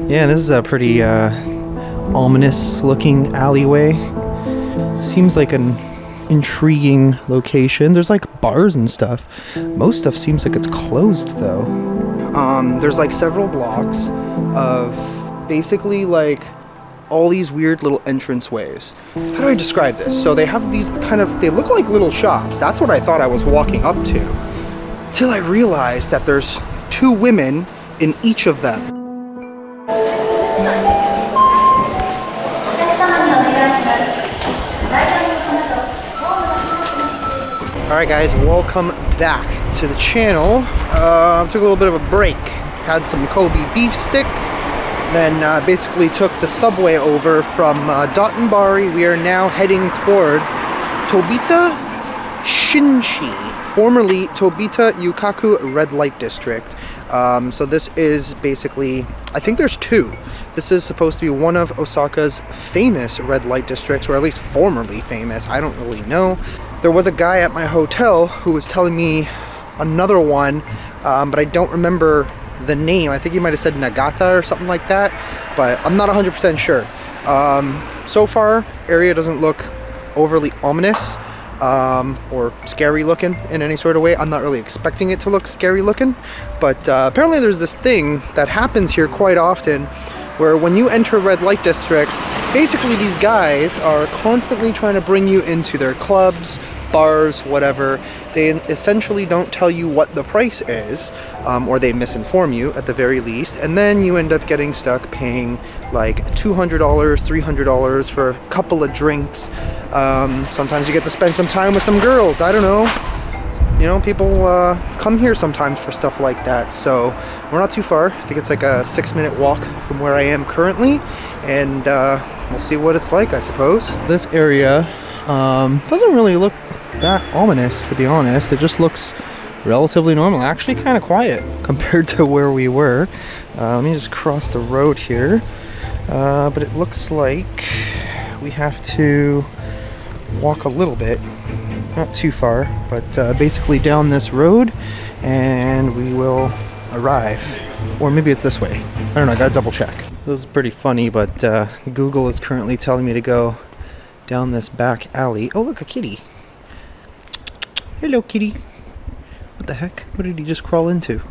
Yeah, this is a pretty ominous looking alleyway. Seems like an intriguing location. There's like bars and stuff. Most stuff seems like it's closed though. There's like several blocks of basically like all these weird little entranceways. How do I describe this? So they have these they look like little shops. That's what I thought I was walking up to. Till I realized that there's two women in each of them. Alright guys, welcome back to the channel. Took a little bit of a break. Had some Kobe beef sticks. Then basically took the subway over from Dotonbori. We are now heading towards Tobita Shinchi, formerly Tobita Yukaku Red Light District. So this is basically, I think there's two. This is supposed to be one of Osaka's famous red light districts, or at least formerly famous. I don't really know. There was a guy at my hotel who was telling me another one, but I don't remember the name. I think he might have said Nagata or something like that, but I'm not 100% sure. So far, area doesn't look overly ominous or scary looking in any sort of way. I'm not really expecting it to look scary looking, but apparently there's this thing that happens here quite often where when you enter red light districts, basically these guys are constantly trying to bring you into their clubs, bars, whatever. They essentially don't tell you what the price is, or they misinform you at the very least, and then you end up getting stuck paying like $200, $300 for a couple of drinks. Sometimes you get to spend some time with some girls, I don't know. You know, people come here sometimes for stuff like that, so we're not too far. I think it's like a 6-minute walk from where I am currently, and we'll see what it's like, I suppose. This area doesn't really look that ominous, to be honest. It just looks relatively normal, actually kind of quiet compared to where we were. Let me just cross the road here, but it looks like we have to walk a little bit, not too far, but basically down this road and we will arrive. Or maybe it's this way, I don't know, I gotta double check. This is pretty funny, but Google is currently telling me to go down this back alley. Oh look, a kitty. Hello kitty. What the heck? What did he just crawl into?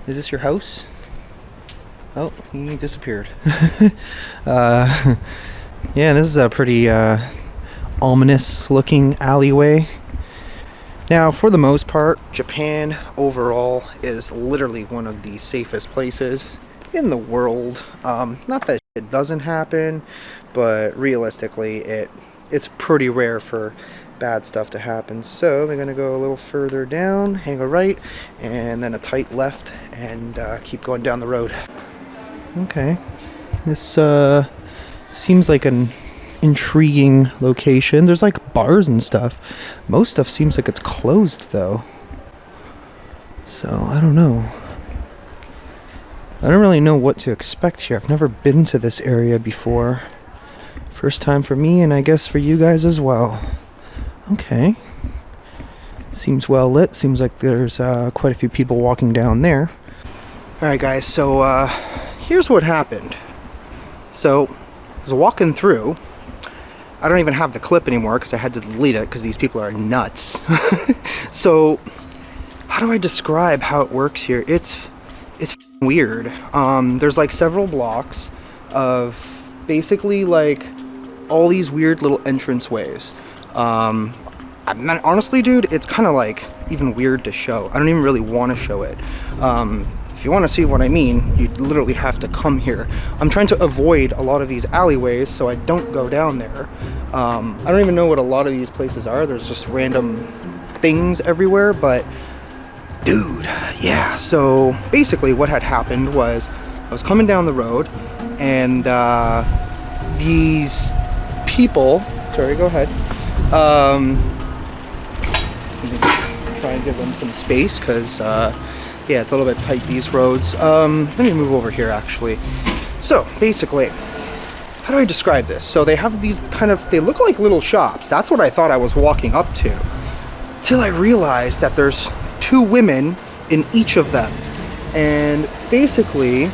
Is this your house? Oh, he disappeared. Yeah, this is a pretty ominous looking alleyway. Now, for the most part, Japan overall is literally one of the safest places in the world. Not that it doesn't happen, but realistically it's pretty rare for bad stuff to happen. So we're gonna go a little further down, hang a right, and then a tight left, and keep going down the road. Okay, this seems like an intriguing location. There's like bars and stuff. Most stuff seems like it's closed though, so I don't know. I don't really know what to expect here. I've never been to this area before. First time for me, and I guess for you guys as well. Okay. Seems well lit. Seems like there's quite a few people walking down there. Alright guys, so here's what happened. So I was walking through. I don't even have the clip anymore because I had to delete it because these people are nuts. So how do I describe how it works here? It's weird. There's like several blocks of basically like all these weird little entranceways. Honestly, dude, it's kind of like even weird to show. I don't even really want to show it. If you want to see what I mean, you literally have to come here. I'm trying to avoid a lot of these alleyways so I don't go down there. I don't even know what a lot of these places are. There's just random things everywhere, but dude, yeah. So basically what had happened was I was coming down the road and these people, sorry, go ahead. Try and give them some space because yeah, it's a little bit tight, these roads. Let me move over here actually. So basically, how do I describe this? So they have these they look like little shops. That's what I thought I was walking up to. Till I realized that there's two women in each of them. And basically,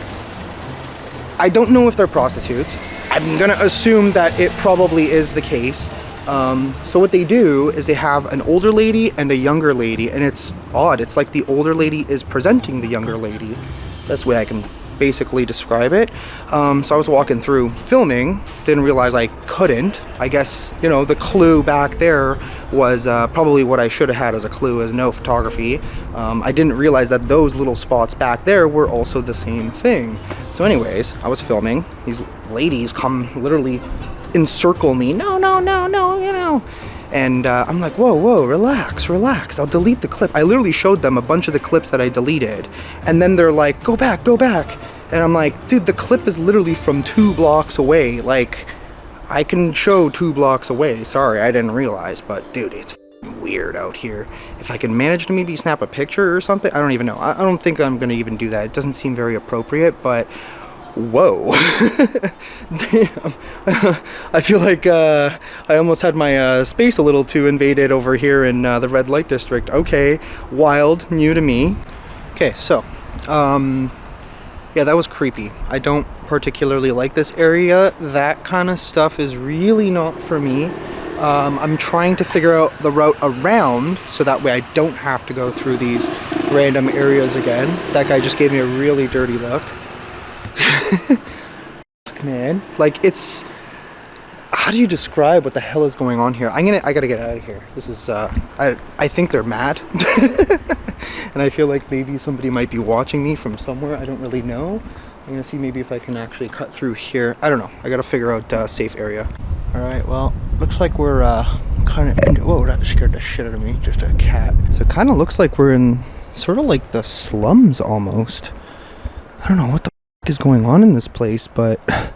I don't know if they're prostitutes. I'm gonna assume that it probably is the case. So what they do is they have an older lady and a younger lady, and it's odd. It's like the older lady is presenting the younger lady. That's the way I can basically describe it. So I was walking through filming, didn't realize I couldn't. I guess, you know, the clue back there was probably what I should have had as a clue, as no photography. I didn't realize that those little spots back there were also the same thing. So anyways, I was filming. These ladies come literally encircle me. No, no, no, no, you know. And I'm like, whoa, whoa, relax, relax. I'll delete the clip. I literally showed them a bunch of the clips that I deleted. And then they're like, go back, go back. And I'm like, dude, the clip is literally from 2 blocks away. Like, I can show 2 blocks away. Sorry, I didn't realize. But dude, it's weird out here. If I can manage to maybe snap a picture or something, I don't even know. I don't think I'm going to even do that. It doesn't seem very appropriate, but whoa. Damn. I feel like I almost had my space a little too invaded over here in the red light district. Okay, wild, new to me. Okay, so yeah, that was creepy. I don't particularly like this area. That kind of stuff is really not for me. I'm trying to figure out the route around so that way I don't have to go through these random areas again. That guy just gave me a really dirty look. Man, like, it's, how do you describe what the hell is going on here? I gotta get out of here. This is I think they're mad. And I feel like maybe somebody might be watching me from somewhere. I don't really know. I'm gonna see maybe if I can actually cut through here. I don't know. I gotta figure out a safe area. All right, well, looks like we're kind of in, whoa, that scared the shit out of me. Just a cat. So it kind of looks like we're in sort of like the slums almost. I don't know what the is going on in this place, but I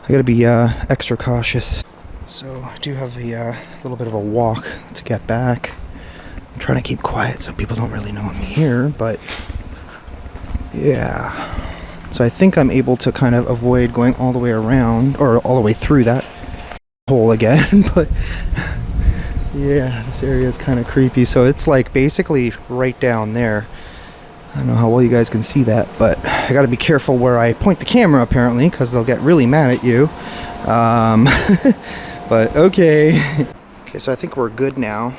gotta be extra cautious. So I do have a little bit of a walk to get back. I'm trying to keep quiet so people don't really know I'm here, but yeah. So I think I'm able to kind of avoid going all the way around or all the way through that hole again. But yeah, this area is kind of creepy. So it's like basically right down there. I don't know how well you guys can see that, but I gotta be careful where I point the camera apparently, because they'll get really mad at you. But okay. Okay, so I think we're good now.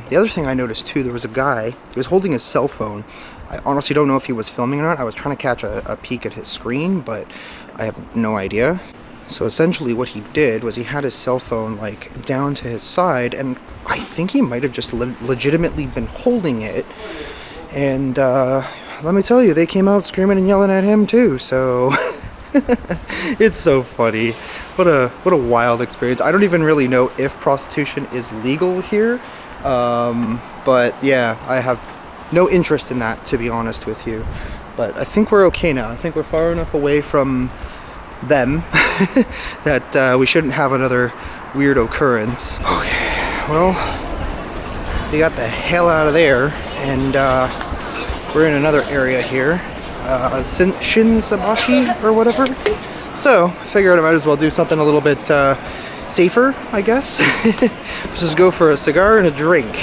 The other thing I noticed too, there was a guy, he was holding his cell phone. I honestly don't know if he was filming or not. I was trying to catch a peek at his screen, but I have no idea. So essentially what he did was he had his cell phone like down to his side, and I think he might have just legitimately been holding it. And let me tell you, they came out screaming and yelling at him too, so it's so funny. What a wild experience. I don't even really know if prostitution is legal here, but yeah, I have no interest in that, to be honest with you. But I think we're okay now. I think we're far enough away from them that we shouldn't have another weird occurrence. Okay, well, they got the hell out of there, and we're in another area here, Shinsabashi or whatever. So I figured I might as well do something a little bit safer, I guess. Just go for a cigar and a drink.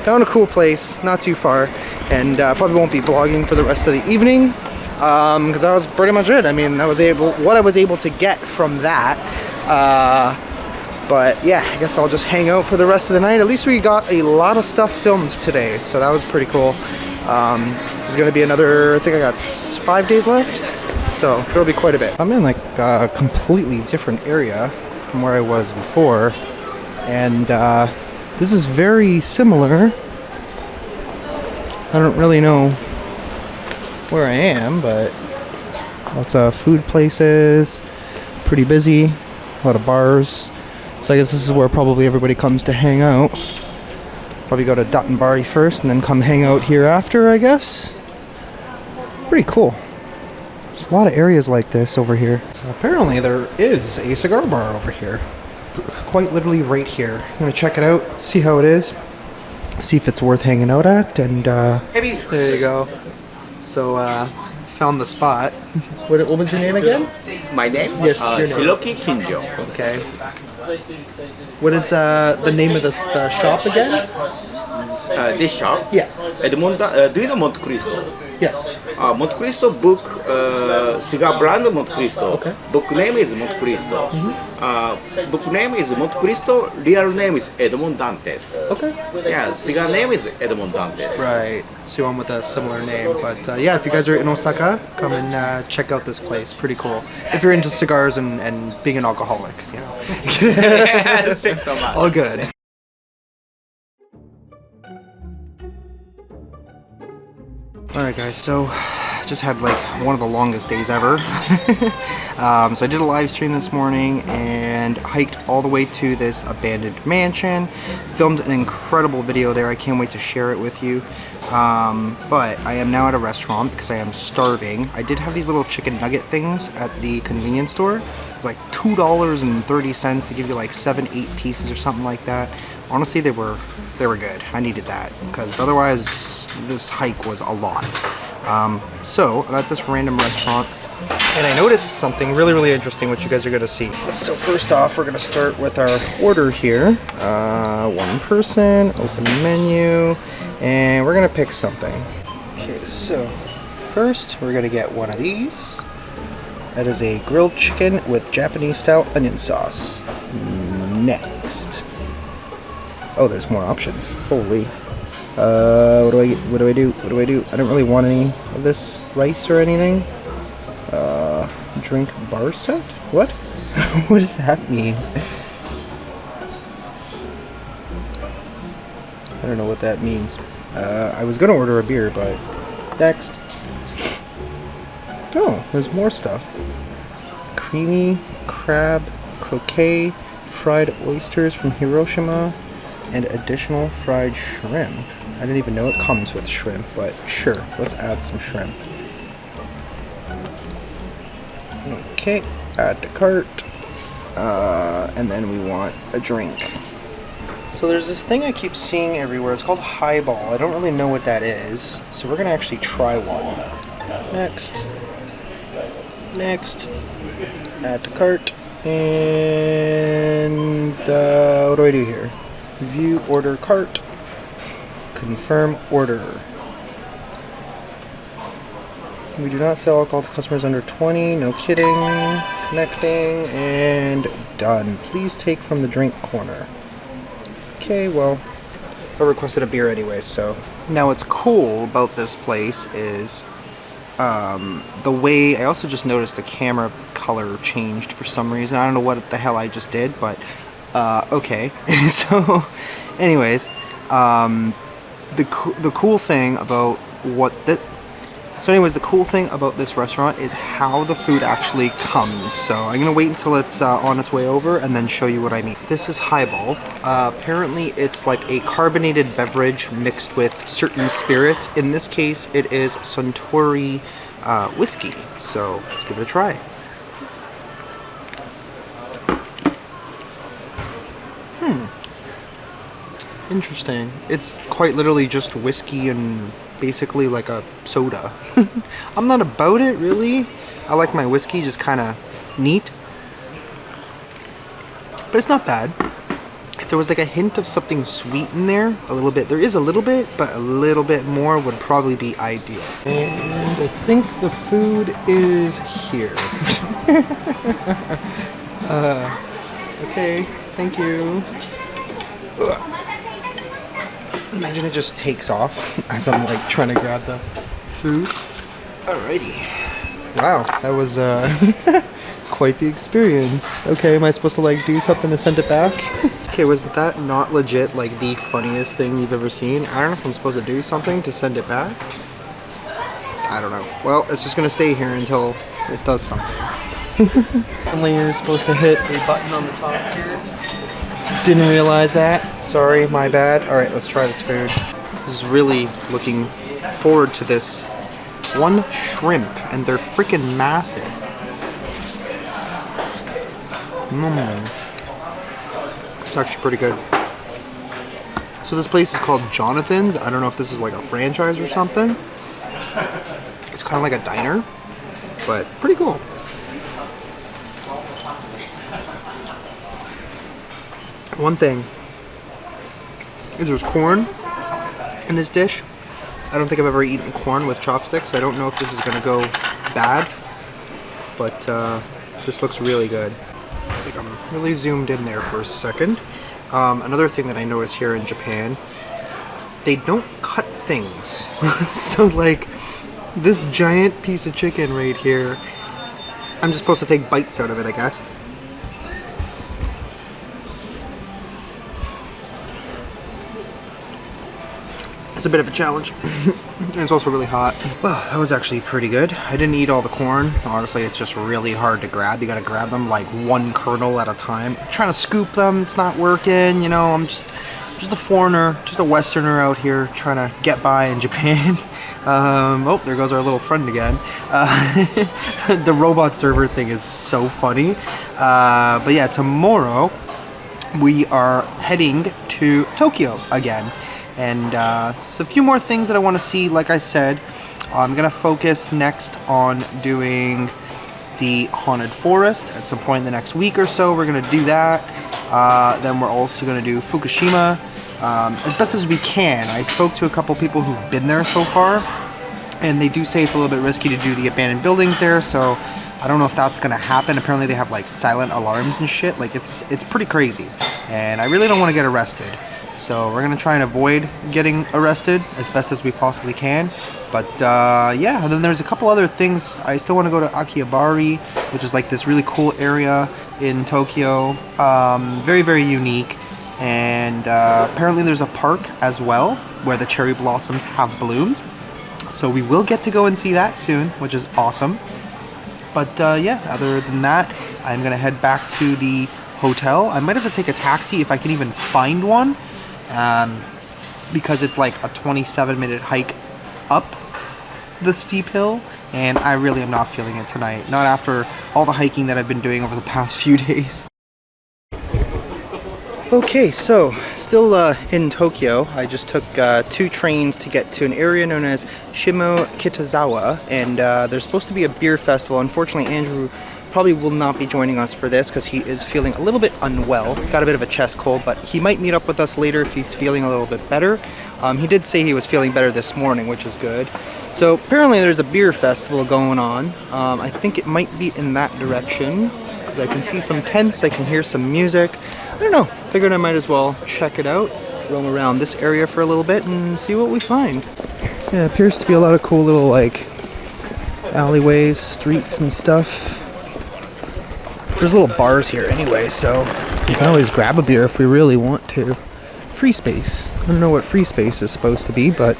Found a cool place, not too far, and probably won't be vlogging for the rest of the evening, because that was pretty much it. I mean, what I was able to get from that. But yeah, I guess I'll just hang out for the rest of the night. At least we got a lot of stuff filmed today, so that was pretty cool. There's gonna be another, I think I got 5 days left, so it'll be quite a bit. I'm in like a completely different area from where I was before, and this is very similar. I don't really know where I am, but lots of food places, pretty busy, a lot of bars. So I guess this is where probably everybody comes to hang out. Probably go to Duttonbari first and then come hang out here after, I guess. Pretty cool. There's a lot of areas like this over here. So apparently there is a cigar bar over here. Quite literally right here. I'm gonna check it out, see how it is, see if it's worth hanging out at, and there you go. So found the spot. What was your name again? My name? Yes, your name. Hiroki Kinjo. Okay. What is the name of the shop again? this shop. Yeah. Do you know Monte Cristo? Yes. Monte Cristo book, cigar brand Monte Cristo. Okay. Book name is Monte Cristo. Book name is Monte Cristo. Real name is Edmond Dantes. Okay. Yeah, cigar name is Edmond Dantes. Right. So one with a similar name, but yeah, if you guys are in Osaka, come and check out this place. Pretty cool. If you're into cigars and being an alcoholic, you know. Thanks so much. All good. Alright guys, so just had like one of the longest days ever. So I did a live stream this morning and hiked all the way to this abandoned mansion. Filmed an incredible video there. I can't wait to share it with you. But I am now at a restaurant because I am starving. I did have these little chicken nugget things at the convenience store. It's like $2.30. They give you like 7-8 pieces or something like that. Honestly, they were good. I needed that because otherwise this hike was a lot. So I'm at this random restaurant and I noticed something really interesting, which you guys are gonna see. So first off, we're gonna start with our order here. One person, open menu, and we're gonna pick something. Okay, so first we're gonna get one of these. That is a grilled chicken with Japanese style onion sauce. Next. Oh, there's more options. Holy. What do I do? I don't really want any of this rice or anything. Drink bar set? What? What does that mean? I don't know what that means. I was gonna order a beer, but next. Oh, there's more stuff. Creamy crab croquet, fried oysters from Hiroshima, and additional fried shrimp. I didn't even know it comes with shrimp, but sure, let's add some shrimp. Okay, add to cart. And then we want a drink. So there's this thing I keep seeing everywhere. It's called highball. I don't really know what that is, so we're gonna actually try one. Next. Add to cart. And what do I do here? View order cart. Confirm order. We do not sell alcohol to customers under 20. No kidding. Connecting and done. Please take from the drink corner. Okay, well, I requested a beer anyway, so. Now what's cool about this place is the way, I also just noticed the camera color changed for some reason. I don't know what the hell I just did, but okay. So anyways, the cool thing about the cool thing about this restaurant is how the food actually comes. So I'm gonna wait until it's on its way over and then show you what I mean. This is highball. Apparently it's like a carbonated beverage mixed with certain spirits. In this case, it is Suntory whiskey. So let's give it a try. Interesting. It's quite literally just whiskey and basically like a soda. I'm not about it really. I like my whiskey just kind of neat. But it's not bad. If there was like a hint of something sweet in there, a little bit. There is a little bit, but a little bit more would probably be ideal. And I think the food is here. Okay, thank you. Imagine it just takes off as I'm like trying to grab the food. Alrighty. Wow, that was quite the experience. Okay, am I supposed to like do something to send it back? Okay, was that not legit like the funniest thing you've ever seen? I don't know if I'm supposed to do something to send it back. I don't know. Well, it's just gonna stay here until it does something. Only you're supposed to hit a button on the top here. Didn't realize that. Sorry, my bad. Alright, let's try this food. This is really looking forward to this. One shrimp, and they're freaking massive. It's actually pretty good. So this place is called Jonathan's. I don't know if this is like a franchise or something. It's kind of like a diner, but pretty cool. One thing is there's corn, in this dish. I don't think I've ever eaten corn with chopsticks, so I don't know if this is gonna go bad, but this looks really good. I think I'm really zoomed in there for a second. Another thing that I noticed here in Japan, they don't cut things. So like this giant piece of chicken right here, I'm just supposed to take bites out of it, I guess. It's a bit of a challenge. And it's also really hot. Well, that was actually pretty good. I didn't eat all the corn. Honestly, it's just really hard to grab. You gotta grab them like one kernel at a time. I'm trying to scoop them, it's not working. You know, I'm just a foreigner, just a Westerner out here trying to get by in Japan. Oh, there goes our little friend again. The robot server thing is so funny. But yeah, tomorrow we are heading to Tokyo again. And so a few more things that I want to see. Like I said, I'm going to focus next on doing the Haunted Forest at some point in the next week or so. We're going to do that. Then we're also going to do Fukushima as best as we can. I spoke to a couple people who've been there so far, and they do say it's a little bit risky to do the abandoned buildings there, so I don't know if that's going to happen. Apparently they have like silent alarms and shit. Like it's pretty crazy, and I really don't want to get arrested. So we're gonna try and avoid getting arrested as best as we possibly can. But yeah, and then there's a couple other things. I still want to go to Akihabara, which is like this really cool area in Tokyo. Very, very unique. And apparently there's a park as well where the cherry blossoms have bloomed. So we will get to go and see that soon, which is awesome. But yeah, other than that, I'm gonna head back to the hotel. I might have to take a taxi if I can even find one. Because it's like a 27-minute hike up the steep hill, and I really am not feeling it tonight. Not after all the hiking that I've been doing over the past few days. Okay, so still in Tokyo. I just took 2 trains to get to an area known as Shimokitazawa, and there's supposed to be a beer festival. Unfortunately, Andrew probably will not be joining us for this because he is feeling a little bit unwell. Got a bit of a chest cold, but he might meet up with us later if he's feeling a little bit better. He did say he was feeling better this morning, which is good. So apparently there's a beer festival going on. I think it might be in that direction because I can see some tents, I can hear some music. I don't know, figured I might as well check it out, roam around this area for a little bit and see what we find. Yeah, it appears to be a lot of cool little like alleyways, streets and stuff. There's little bars here anyway, so you can always grab a beer if we really want to. Free space. I don't know what free space is supposed to be, but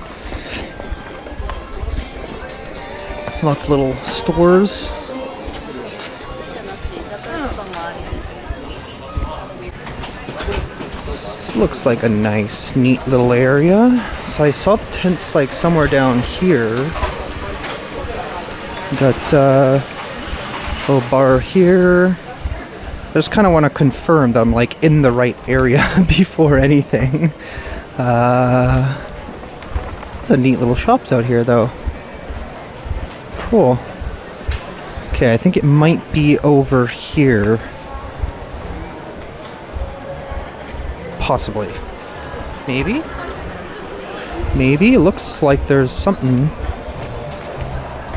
lots of little stores. This looks like a nice, neat little area. So I saw the tents like somewhere down here. Got a little bar here. I just kind of want to confirm that I'm like in the right area before anything. It's a neat little shops out here though. Cool. Okay, I think it might be over here. Possibly. Maybe? Maybe? It looks like there's something.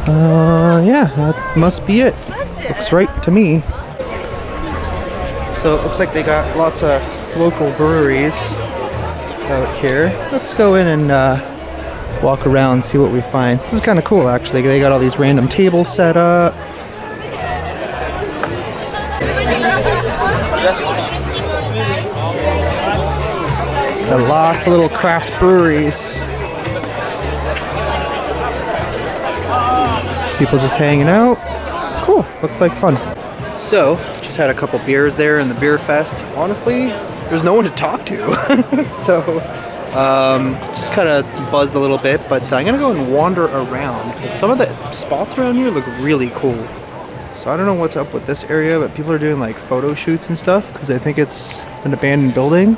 Yeah, that must be it. Looks right to me. So it looks like they got lots of local breweries out here. Let's go in and walk around and see what we find. This is kind of cool actually. They got all these random tables set up. Got lots of little craft breweries. People just hanging out. Cool, looks like fun. So, just had a couple beers there in the beer fest. Honestly, there's no one to talk to. So, just kind of buzzed a little bit, but I'm gonna go and wander around. Some of the spots around here look really cool. So I don't know what's up with this area, but people are doing like photo shoots and stuff because I think it's an abandoned building. You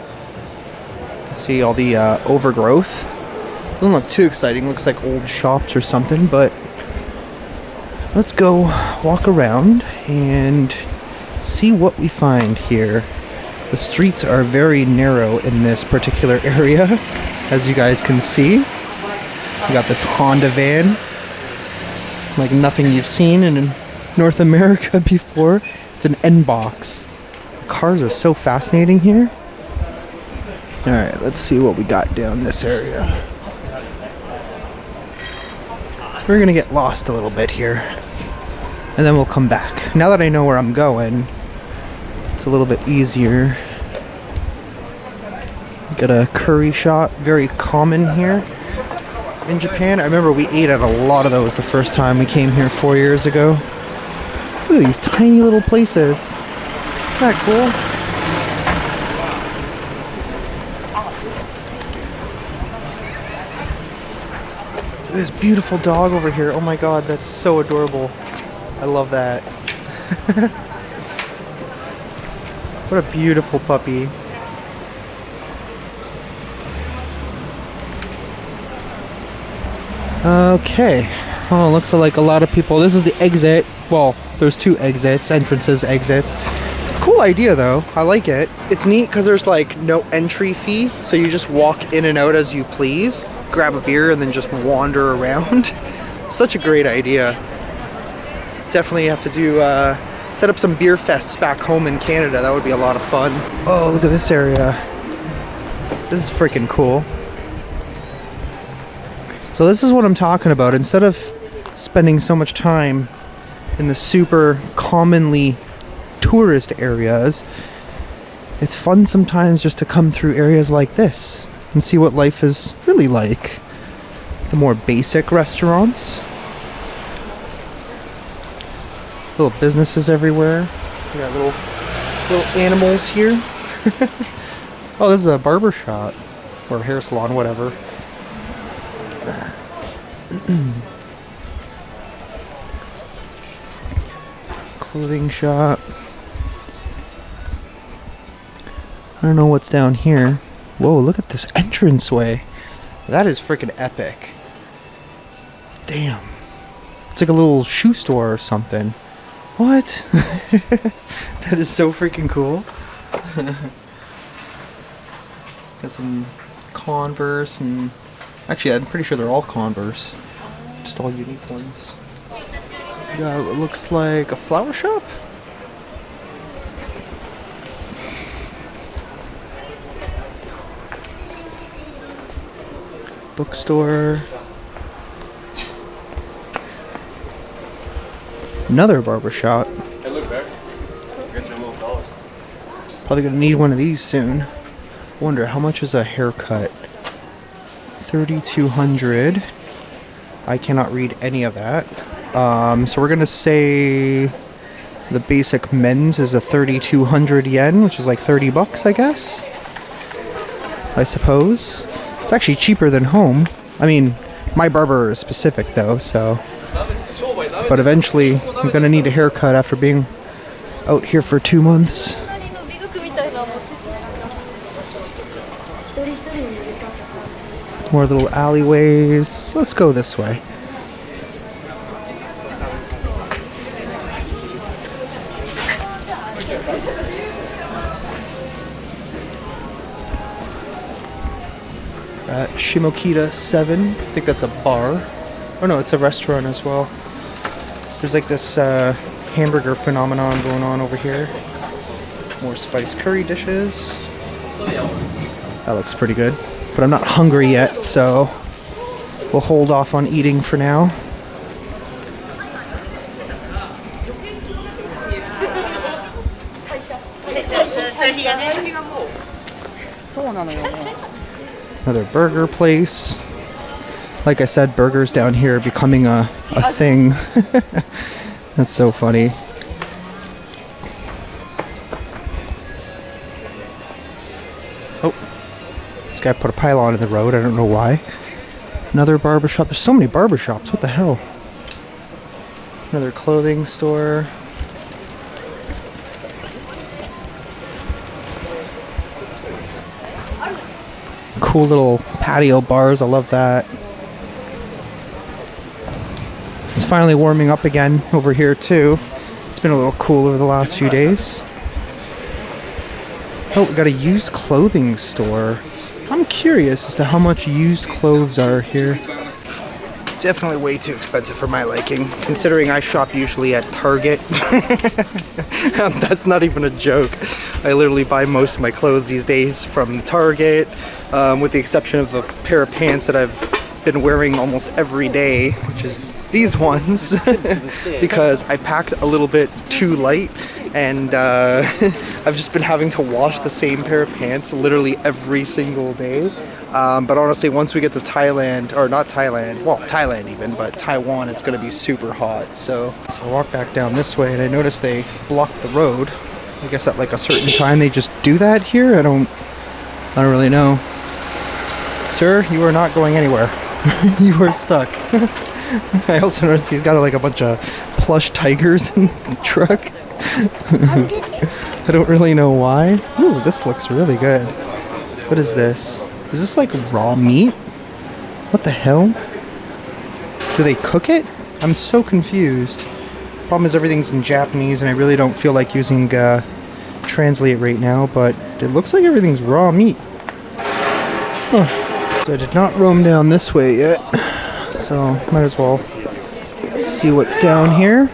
can see all the overgrowth. Doesn't look too exciting, looks like old shops or something, but let's go walk around and see what we find here. The streets are very narrow in this particular area. as you guys can see. We got this Honda van, like nothing you've seen in North America before. It's an N-box. Cars are so fascinating here. Alright, let's see what we got down this area. We're gonna get lost a little bit here, and then we'll come back. Now that I know where I'm going, it's a little bit easier. Got a curry shop, very common here in Japan. I remember we ate at a lot of those the first time we came here 4 years ago. Look at these tiny little places. Isn't that cool? This beautiful dog over here. Oh my god, that's so adorable. I love that. What a beautiful puppy. Okay. Oh, looks like a lot of people. This is the exit. Well, there's two exits, entrances, exits. Cool idea though. I like it. It's neat because there's like no entry fee, so you just walk in and out as you please. Grab a beer and then just wander around. Such a great idea. Definitely have to do set up some beer fests back home in Canada. That would be a lot of fun. Oh, look at this area. This is freaking cool. So this is what I'm talking about. Instead of spending so much time in the super commonly tourist areas, it's fun sometimes just to come through areas like this and see what life is really like. The more basic restaurants. Little businesses everywhere. We got little animals here. Oh, this is a barber shop. Or hair salon, whatever. Clothing shop. I don't know what's down here. Whoa, look at this entranceway. That is freaking epic. Damn. It's like a little shoe store or something. What? That is so freaking cool. Got some Converse and... Actually, I'm pretty sure they're all Converse. Just all unique ones. Yeah, it looks like a flower shop? Bookstore. Another barber shop. Hey, look back. Get your little dog. Probably gonna need one of these soon. Wonder how much is a haircut? 3,200. I cannot read any of that. So we're gonna say the basic men's is a 3,200 yen, which is like 30 bucks, I guess. I suppose. It's actually cheaper than home. I mean, my barber is specific though, so. But eventually, I'm gonna need a haircut after being out here for 2 months. More little alleyways. Let's go this way. At Shimokita 7. I think that's a bar. Oh no, it's a restaurant as well. There's like this hamburger phenomenon going on over here. More spiced curry dishes. That looks pretty good. But I'm not hungry yet, so we'll hold off on eating for now. Another burger place. Like I said, burgers down here are becoming a thing. That's so funny. Oh, this guy put a pylon in the road. I don't know why. Another barbershop. There's so many barbershops. What the hell? Another clothing store. Cool little patio bars. I love that. It's finally warming up again over here too. It's been a little cool over the last few days. Oh, we got a used clothing store. I'm curious as to how much used clothes are here. Definitely way too expensive for my liking, considering I shop usually at Target. That's not even a joke. I literally buy most of my clothes these days from Target, with the exception of the pair of pants that I've been wearing almost every day, which is these ones, because I packed a little bit too light, and I've just been having to wash the same pair of pants literally every single day. But honestly, once we get to Thailand, or not Thailand, well, Thailand even, but Taiwan, it's going to be super hot. So I walk back down this way, and I noticed they blocked the road. I guess at like a certain time they just do that here. I don't really know. Sir, you are not going anywhere. You are stuck. I also noticed he's got like a bunch of plush tigers in the truck. I don't really know why. Ooh, this looks really good. What is this? Is this like raw meat? What the hell? Do they cook it? I'm so confused. Problem is everything's in Japanese and I really don't feel like using Translate right now, but it looks like everything's raw meat. Huh. So I did not roam down this way yet, so might as well see what's down here.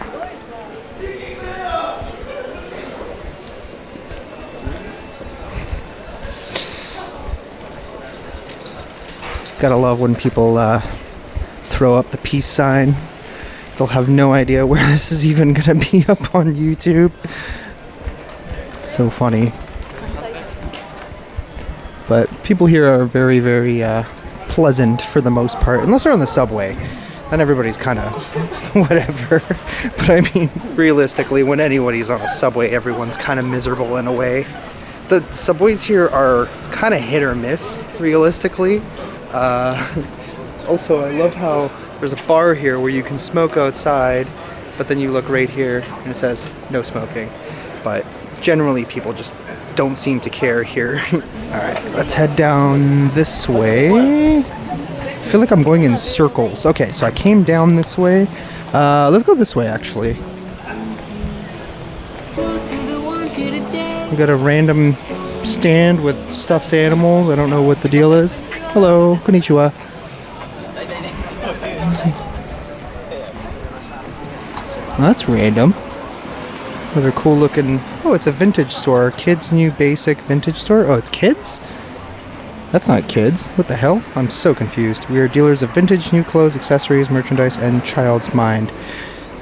Gotta love when people throw up the peace sign. They'll have no idea where this is even gonna be up on YouTube. It's so funny. But people here are very, very pleasant for the most part, unless they're on the subway. Then everybody's kind of whatever. But I mean, realistically, when anybody's on a subway, everyone's kind of miserable in a way. The subways here are kind of hit or miss, realistically. Also, I love how there's a bar here where you can smoke outside, but then you look right here and it says no smoking. But generally people just don't seem to care here. Alright, let's head down this way. I feel like I'm going in circles. Okay, so I came down this way. Let's go this way actually. We got a random stand with stuffed animals. I don't know what the deal is. Hello, konnichiwa. Well, that's random. Another cool looking. Oh, it's a vintage store. Kids New Basic Vintage Store. Oh, it's kids? That's not kids. What the hell? I'm so confused. We are dealers of vintage new clothes, accessories, merchandise, and child's mind.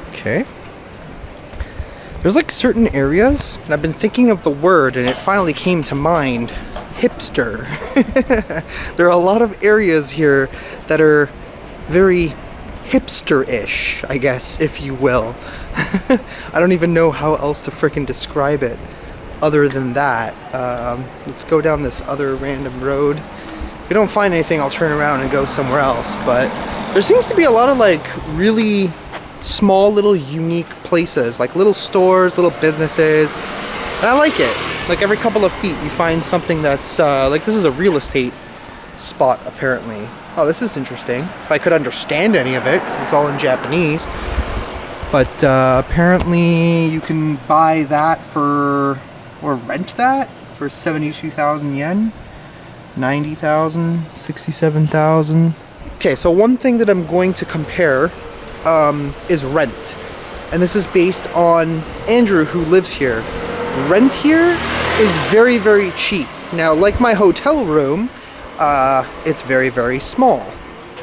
Okay. There's like certain areas, and I've been thinking of the word, and it finally came to mind. Hipster. There are a lot of areas here that are very hipster-ish, I guess, if you will. I don't even know how else to frickin' describe it other than that. Let's go down this other random road. If we don't find anything, I'll turn around and go somewhere else, but there seems to be a lot of like really small little unique places, like little stores, little businesses, and I like it. Like every couple of feet you find something that's like this is a real estate spot apparently. Oh, this is interesting. If I could understand any of it, because it's all in Japanese. But apparently you can buy that for, or rent that for 72,000 yen, 90,000, 67,000. Okay, so one thing that I'm going to compare is rent. And this is based on Andrew, who lives here. Rent here is very, very cheap. Now, like my hotel room, it's very, very small.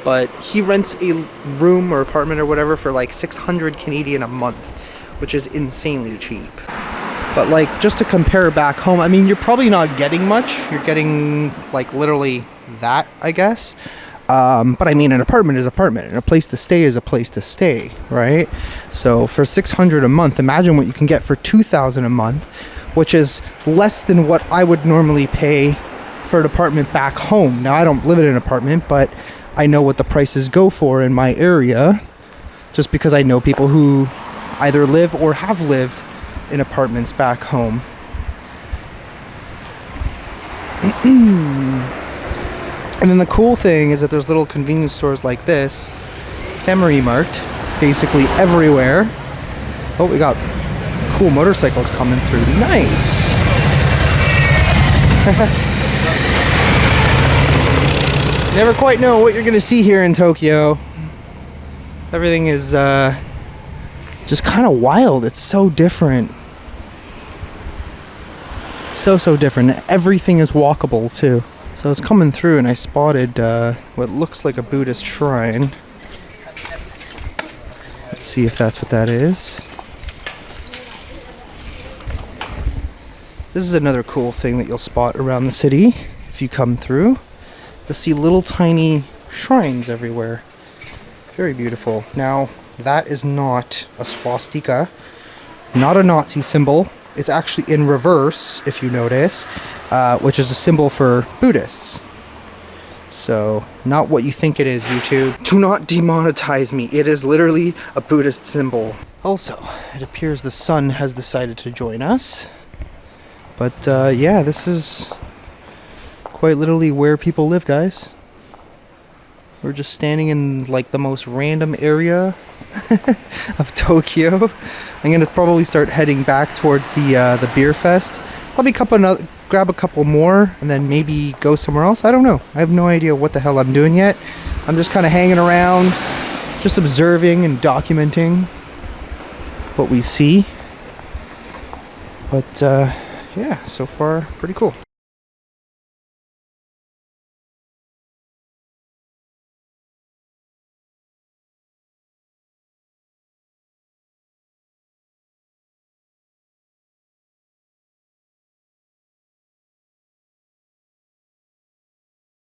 But he rents a room or apartment or whatever for like 600 Canadian a month, which is insanely cheap. But like, just to compare back home, I mean, you're probably not getting much. You're getting like literally that, I guess. But I mean, an apartment is an apartment, and a place to stay is a place to stay, right? So for 600 a month, imagine what you can get for 2,000 a month, which is less than what I would normally pay for an apartment back home. Now, I don't live in an apartment, but I know what the prices go for in my area, just because I know people who either live or have lived in apartments back home. And then the cool thing is that there's little convenience stores like this, Family Mart, basically everywhere. Oh, we got cool motorcycles coming through. Nice. Never quite know what you're gonna see here in Tokyo. Everything is just kind of wild. It's so different. So different. Everything is walkable too. So I was coming through and I spotted what looks like a Buddhist shrine. Let's see if that's what that is. This is another cool thing that you'll spot around the city if you come through. You'll see little tiny shrines everywhere. Very beautiful. Now, that is not a swastika, not a Nazi symbol. It's actually in reverse, if you notice, which is a symbol for Buddhists. So, not what you think it is, YouTube. Do not demonetize me. It is literally a Buddhist symbol. Also, it appears the sun has decided to join us. But yeah, this is quite literally where people live, guys. We're just standing in like the most random area of Tokyo. I'm gonna probably start heading back towards the beer fest. Probably grab a couple more and then maybe go somewhere else. I don't know. I have no idea what the hell I'm doing yet. I'm just kind of hanging around, just observing and documenting what we see. But yeah, so far pretty cool.